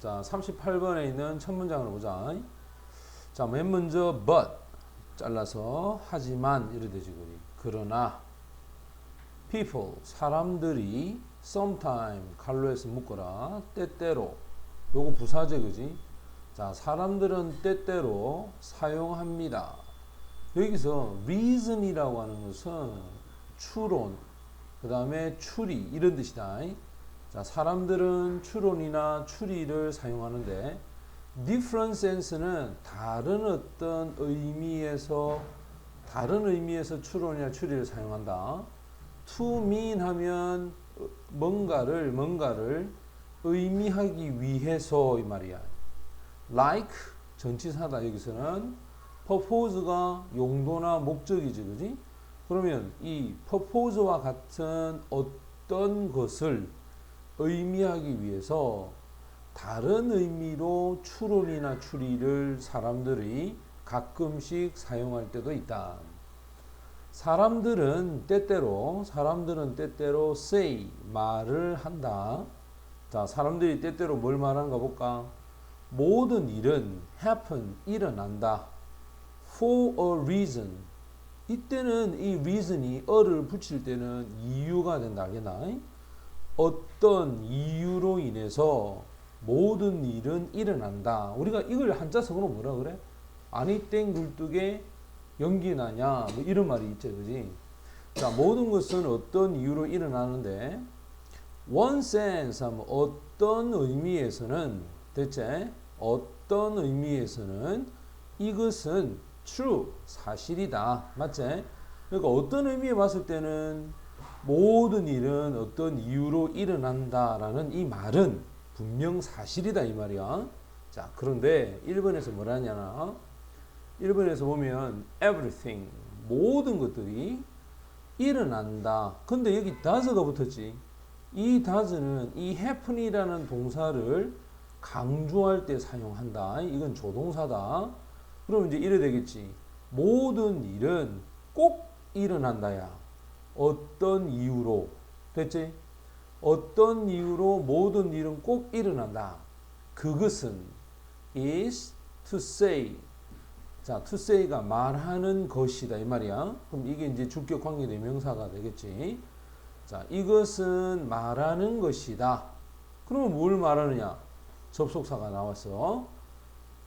자, 38번에 있는 첫 문장을 보자. 자, 맨 먼저 but 잘라서 하지만 이래 되지 그리. 그러나 people 사람들이 sometime 칼로 해서 묶어라. 때때로 요거 부사제 그지? 자, 사람들은 때때로 사용합니다. 여기서 reason이라고 하는 것은 추론, 그 다음에 추리 이런 뜻이다. 자, 사람들은 추론이나 추리를 사용하는데 different sense는 다른 어떤 의미에서 추론이나 추리를 사용한다. to mean 하면 뭔가를 의미하기 위해서 이 말이야. like 전치사다. 여기서는 purpose가 용도나 목적이지, 그지? 그러면 이 purpose와 같은 어떤 것을 의미하기 위해서 다른 의미로 추론이나 추리를 사람들이 가끔씩 사용할 때도 있다. 사람들은 때때로 say 말을 한다. 자, 사람들이 때때로 뭘 말하는가 볼까? 모든 일은 happen 일어난다. for a reason. 이때는 이 reason이 어를 붙일 때는 이유가 된다. 알겠나? 어떤 이유로 인해서 모든 일은 일어난다. 우리가 이걸 한자성으로 뭐라 그래? 아니 땡 굴뚝에 연기 나냐 뭐 이런 말이 있죠, 그지? 자, 모든 것은 어떤 이유로 일어나는데 one sense 하면 어떤 의미에서는 대체 어떤 의미에서는 이것은 true 사실이다. 맞지? 그러니까 어떤 의미에 봤을 때는 모든 일은 어떤 이유로 일어난다라는 이 말은 분명 사실이다 이 말이야. 자, 그런데 1번에서 뭐라냐나 1번에서 보면 everything 모든 것들이 일어난다. 근데 여기 does가 붙었지. 이 does는 이 happen이라는 동사를 강조할 때 사용한다. 이건 조동사다. 그럼 이제 이래 되겠지. 모든 일은 꼭 일어난다야. 어떤 이유로 됐지? 어떤 이유로 모든 일은 꼭 일어난다. 그것은 is to say. 자, to say가 말하는 것이다 이 말이야. 그럼 이게 이제 주격 관계 대명사가 되겠지. 자, 이것은 말하는 것이다. 그러면 뭘 말하느냐? 접속사가 나왔어.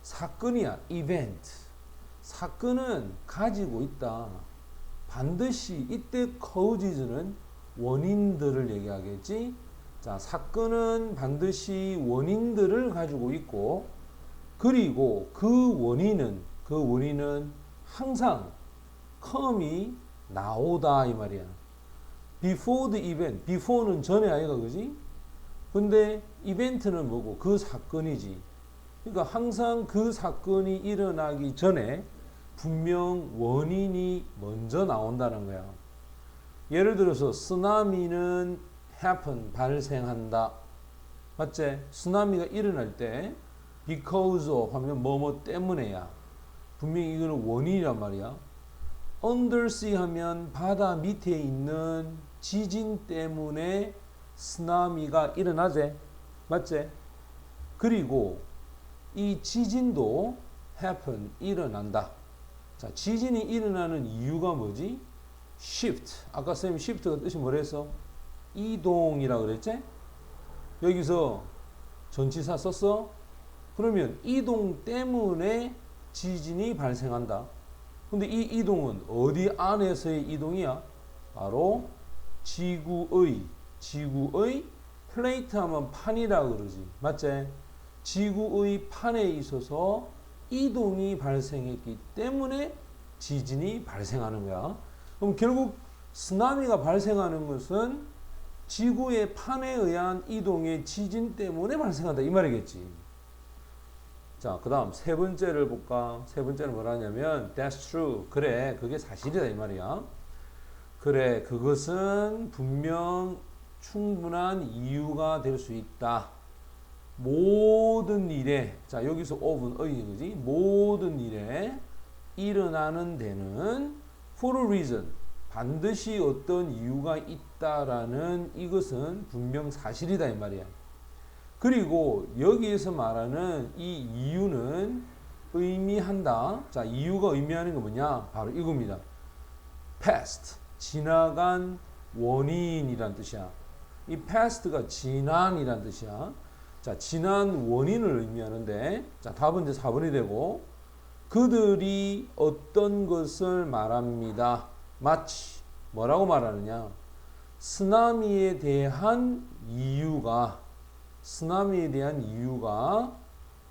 사건이야. event. 사건은 가지고 있다. 반드시 이때 cause는 원인들을 얘기하겠지. 자, 사건은 반드시 원인들을 가지고 있고 그리고 그 원인은 항상 come이 나오다 이 말이야. before the event. before는 전에 아이가 그지? 근데 이벤트는 뭐고? 그 사건이지. 그러니까 항상 그 사건이 일어나기 전에 분명 원인이 먼저 나온다는 거야. 예를 들어서 쓰나미는 happen 발생한다. 맞지? 쓰나미가 일어날 때 because of 하면 뭐뭐 때문에야. 분명히 이거는 원인이란 말이야. undersea 하면 바다 밑에 있는 지진 때문에 쓰나미가 일어나지. 맞지? 그리고 이 지진도 happen 일어난다. 자, 지진이 일어나는 이유가 뭐지? shift. 아까 쌤이 shift가 뜻이 뭐랬어? 이동이라 그랬지? 여기서 전치사 썼어? 그러면 이동 때문에 지진이 발생한다. 근데 이 이동은 어디 안에서의 이동이야? 바로 지구의 플레이트 하면 판이라 그러지. 맞지? 지구의 판에 있어서 이동이 발생했기 때문에 지진이 발생하는 거야. 그럼 결국 쓰나미가 발생하는 것은 지구의 판에 의한 이동의 지진 때문에 발생한다 이 말이겠지. 자, 그 다음 세 번째를 볼까? 세 번째는 뭐라냐면 that's true. 그래, 그게 사실이다 이 말이야. 그래, 그것은 분명 충분한 이유가 될 수 있다. 모든 일에, 자, 여기서 of은 의이 그지? 모든 일에 일어나는 데는 for a reason. 반드시 어떤 이유가 있다라는 이것은 분명 사실이다 이 말이야. 그리고 여기에서 말하는 이 이유는 의미한다. 자, 이유가 의미하는 게 뭐냐? 바로 이겁니다. past, 지나간 원인이란 뜻이야. 이 past가 지난이란 뜻이야. 자, 지난 원인을 의미하는데, 자, 답은 이제 4번이 되고, 그들이 어떤 것을 말합니다. 마치 뭐라고 말하느냐? 쓰나미에 대한 이유가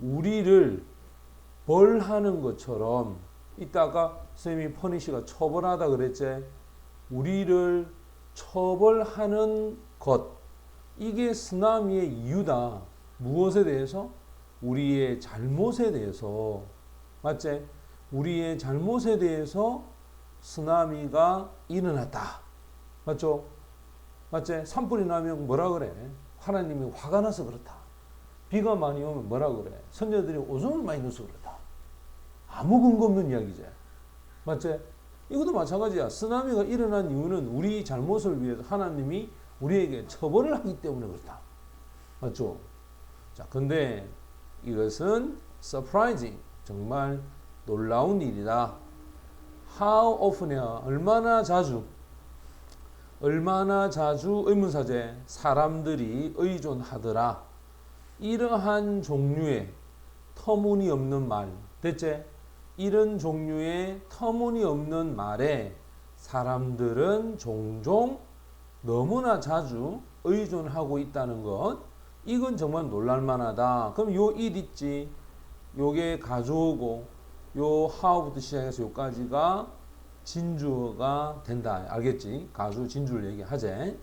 우리를 벌하는 것처럼, 이따가 선생님이 퍼니시가 처벌하다 그랬지. 우리를 처벌하는 것, 이게 쓰나미의 이유다. 무엇에 대해서? 우리의 잘못에 대해서. 맞지? 우리의 잘못에 대해서 쓰나미가 일어났다. 맞죠? 맞지? 산불이 나면 뭐라 그래? 하나님이 화가 나서 그렇다. 비가 많이 오면 뭐라 그래? 선녀들이 오줌을 많이 넣어서 그렇다. 아무 근거 없는 이야기지. 맞지? 이것도 마찬가지야. 쓰나미가 일어난 이유는 우리 잘못을 위해서 하나님이 우리에게 처벌을 하기 때문에 그렇다. 맞죠? 자, 근데 이것은 surprising, 정말 놀라운 일이다. How often이야. 얼마나 자주 의문사제 사람들이 의존하더라. 이러한 종류의 터무니없는 말, 됐지? 이런 종류의 터무니없는 말에 사람들은 종종 너무나 자주 의존하고 있다는 것, 이건 정말 놀랄만하다. 그럼 요 it 있지, 요게 가져오고 요 how부터 시작해서 요까지가 진주어가 된다. 알겠지? 가주 진주를 얘기하재.